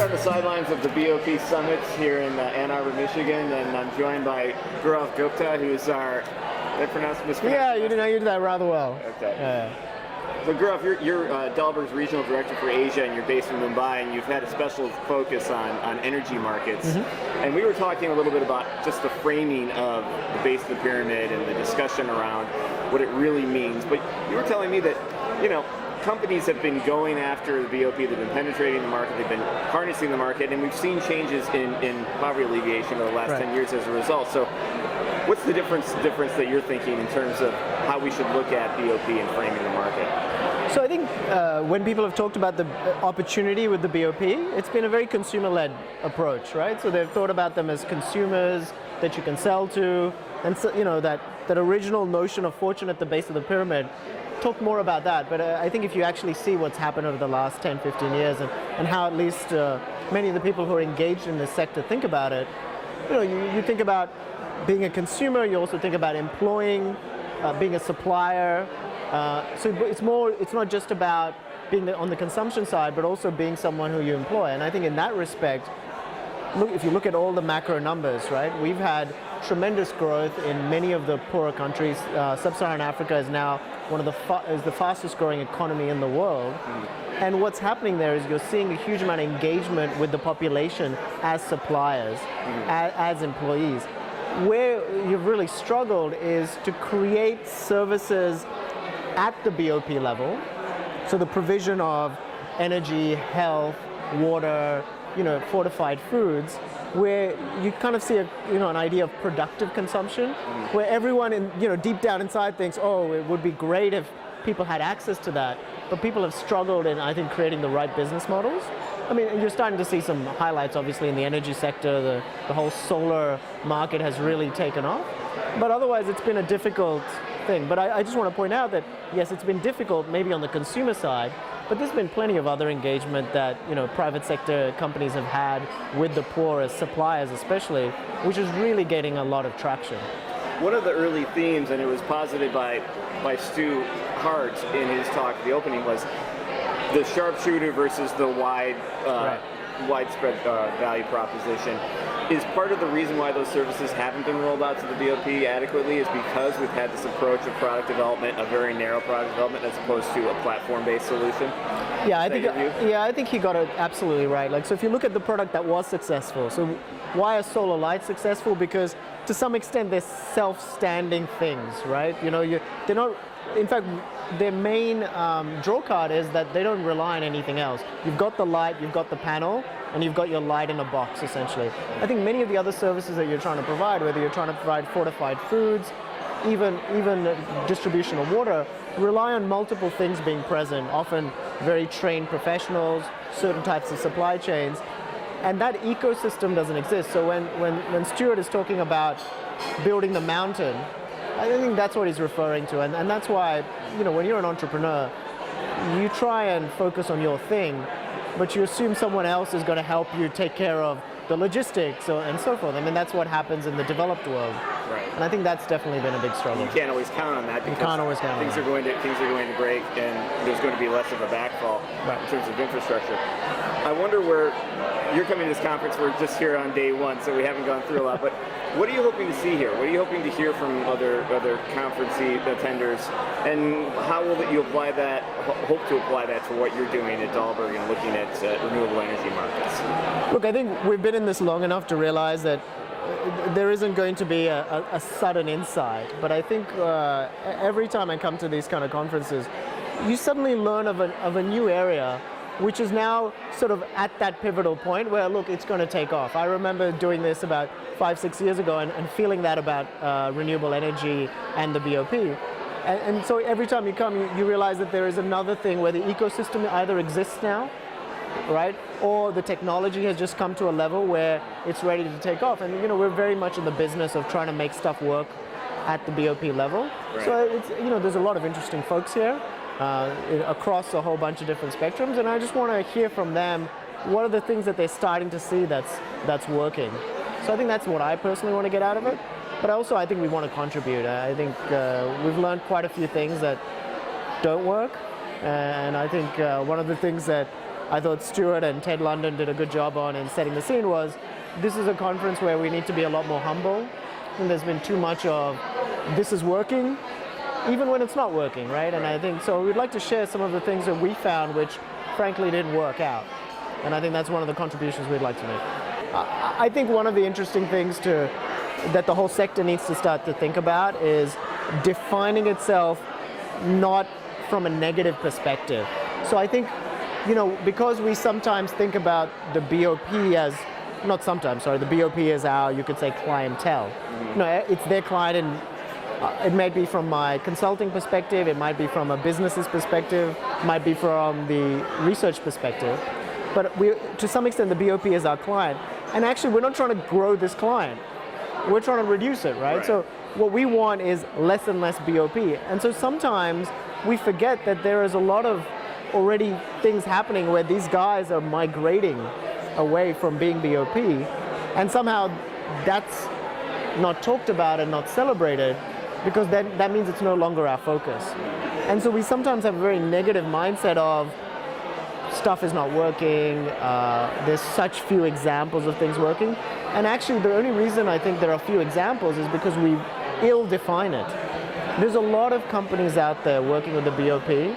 on the sidelines of the BoP Summit here in Ann Arbor, Michigan, and I'm joined by Gaurav Gupta, who's our, did I pronounce mispronounced? Yeah, you did that rather well. Okay. So Gaurav, you're Dalberg's regional director for Asia, and you're based in Mumbai, and you've had a special focus on energy markets. Mm-hmm. And we were talking a little bit about just the framing of the base of the pyramid and the discussion around what it really means. But you were telling me that, companies have been going after the BoP, they've been penetrating the market, they've been harnessing the market, and we've seen changes in poverty alleviation over the last 10 years as a result. So what's the difference that you're thinking in terms of how we should look at BoP and framing the market? So I think when people have talked about the opportunity with the BoP, it's been a very consumer-led approach, right? So they've thought about them as consumers that you can sell to, and so, that original notion of fortune at the base of the pyramid. Talk more about that, but I think if you actually see what's happened over the last 10, 15 years and how at least many of the people who are engaged in this sector think about it, you think about being a consumer, you also think about employing, being a supplier. So it's not just about being on the consumption side, but also being someone who you employ. And I think in that respect, if you look at all the macro numbers, right, we've had tremendous growth in many of the poorer countries. Sub-Saharan Africa is now is the fastest growing economy in the world. And what's happening there is you're seeing a huge amount of engagement with the population as suppliers, as employees. Where you've really struggled is to create services at the BoP level, so the provision of energy, health, water, fortified foods, where you kind of see an idea of productive consumption, where everyone deep down inside thinks, oh, it would be great if people had access to that, but people have struggled in, I think, creating the right business models. I mean, you're starting to see some highlights, obviously, in the energy sector. The whole solar market has really taken off, but otherwise it's been a difficult thing. But I just want to point out that, yes, it's been difficult maybe on the consumer side, but there's been plenty of other engagement that private sector companies have had with the poor as suppliers especially, which is really getting a lot of traction. One of the early themes, and it was posited by Stu Hart in his talk at the opening, was the sharpshooter versus the widespread value proposition. Is part of the reason why those services haven't been rolled out to the BoP adequately is because we've had this approach of product development, a very narrow product development, as opposed to a platform-based solution? Yeah, I think he got it absolutely right. So if you look at the product that was successful, so why are solar lights successful? Because to some extent they're self-standing things, right? They're not. In fact, their main draw card is that they don't rely on anything else. You've got the light, you've got the panel, and you've got your light in a box, essentially. I think many of the other services that you're trying to provide, whether you're trying to provide fortified foods, even distribution of water, rely on multiple things being present, often very trained professionals, certain types of supply chains, and that ecosystem doesn't exist. So when Stuart is talking about building the mountain, I think that's what he's referring to, and that's why, when you're an entrepreneur, you try and focus on your thing, but you assume someone else is going to help you take care of the logistics and so forth. I mean, that's what happens in the developed world. Right. And I think that's definitely been a big struggle. You can't always count on that. You can't always count on that. Things are going to break, and there's going to be less of a backfall in terms of infrastructure. I wonder where you're coming to this conference. We're just here on day one, so we haven't gone through a lot. But what are you hoping to see here? What are you hoping to hear from other conference attenders, and how will you apply that? Hope to apply that to what you're doing at Dalberg and looking at renewable energy markets? Look, I think we've been in this long enough to realize that there isn't going to be a sudden insight, but I think every time I come to these kind of conferences, you suddenly learn of a new area which is now sort of at that pivotal point where, look, it's going to take off. I remember doing this about 5-6 years ago and feeling that about renewable energy and the BoP. And so every time you come, you realize that there is another thing where the ecosystem either exists now, right, or the technology has just come to a level where it's ready to take off. And we're very much in the business of trying to make stuff work at the BoP level. Right. So it's, there's a lot of interesting folks here across a whole bunch of different spectrums, and I just want to hear from them what are the things that they're starting to see that's working. So I think that's what I personally want to get out of it. But also I think we want to contribute. I think we've learned quite a few things that don't work, and I think one of the things that I thought Stuart and Ted London did a good job on in setting the scene was, this is a conference where we need to be a lot more humble. And there's been too much of, this is working, even when it's not working, right? And I think, so we'd like to share some of the things that we found which frankly didn't work out. And I think that's one of the contributions we'd like to make. I think one of the interesting things that the whole sector needs to start to think about is defining itself not from a negative perspective. So I think, because we sometimes think about the BoP as, not sometimes, sorry, the BoP is our, you could say, clientele. It's their client, and it might be from my consulting perspective, it might be from a business's perspective, it might be from the research perspective. But to some extent, the BoP is our client. And actually, we're not trying to grow this client. We're trying to reduce it, right? So what we want is less and less BoP. And so sometimes we forget that there is a lot of already things happening where these guys are migrating away from being BoP, and somehow that's not talked about and not celebrated, because then that means it's no longer our focus. And so we sometimes have a very negative mindset of stuff is not working, there's such few examples of things working. And actually the only reason I think there are few examples is because we ill-define it. There's a lot of companies out there working with the BoP,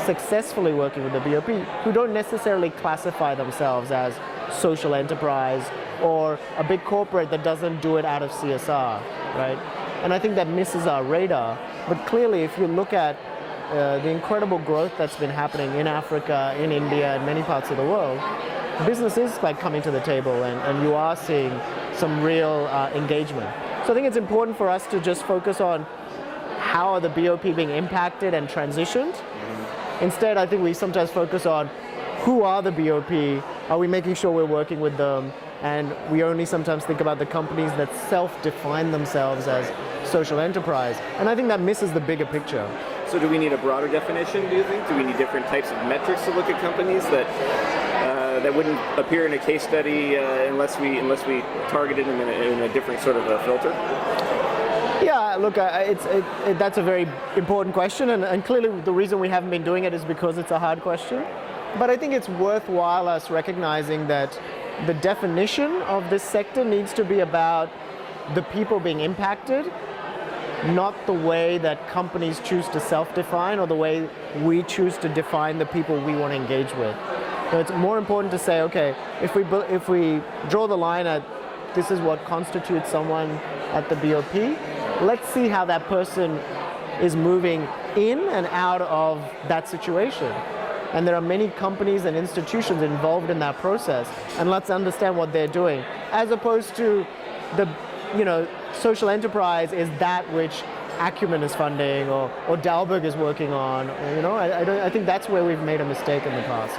successfully working with the BoP, who don't necessarily classify themselves as social enterprise or a big corporate that doesn't do it out of CSR, right? And I think that misses our radar. But clearly, if you look at the incredible growth that's been happening in Africa, in India, and many parts of the world, business is like coming to the table, and you are seeing some real engagement. So I think it's important for us to just focus on how are the BoP being impacted and transitioned. Instead, I think we sometimes focus on who are the BoP, are we making sure we're working with them, and we only sometimes think about the companies that self-define themselves as social enterprise. And I think that misses the bigger picture. So do we need a broader definition, do you think? Do we need different types of metrics to look at companies that wouldn't appear in a case study unless we targeted them in a different sort of a filter? Yeah, look, that's a very important question, and clearly the reason we haven't been doing it is because it's a hard question. But I think it's worthwhile us recognizing that the definition of this sector needs to be about the people being impacted, not the way that companies choose to self-define or the way we choose to define the people we want to engage with. So it's more important to say, okay, if we draw the line at this is what constitutes someone at the BoP, let's see how that person is moving in and out of that situation. And there are many companies and institutions involved in that process, and let's understand what they're doing, as opposed to the, social enterprise is that which Acumen is funding or Dalberg is working on. I think that's where we've made a mistake in the past.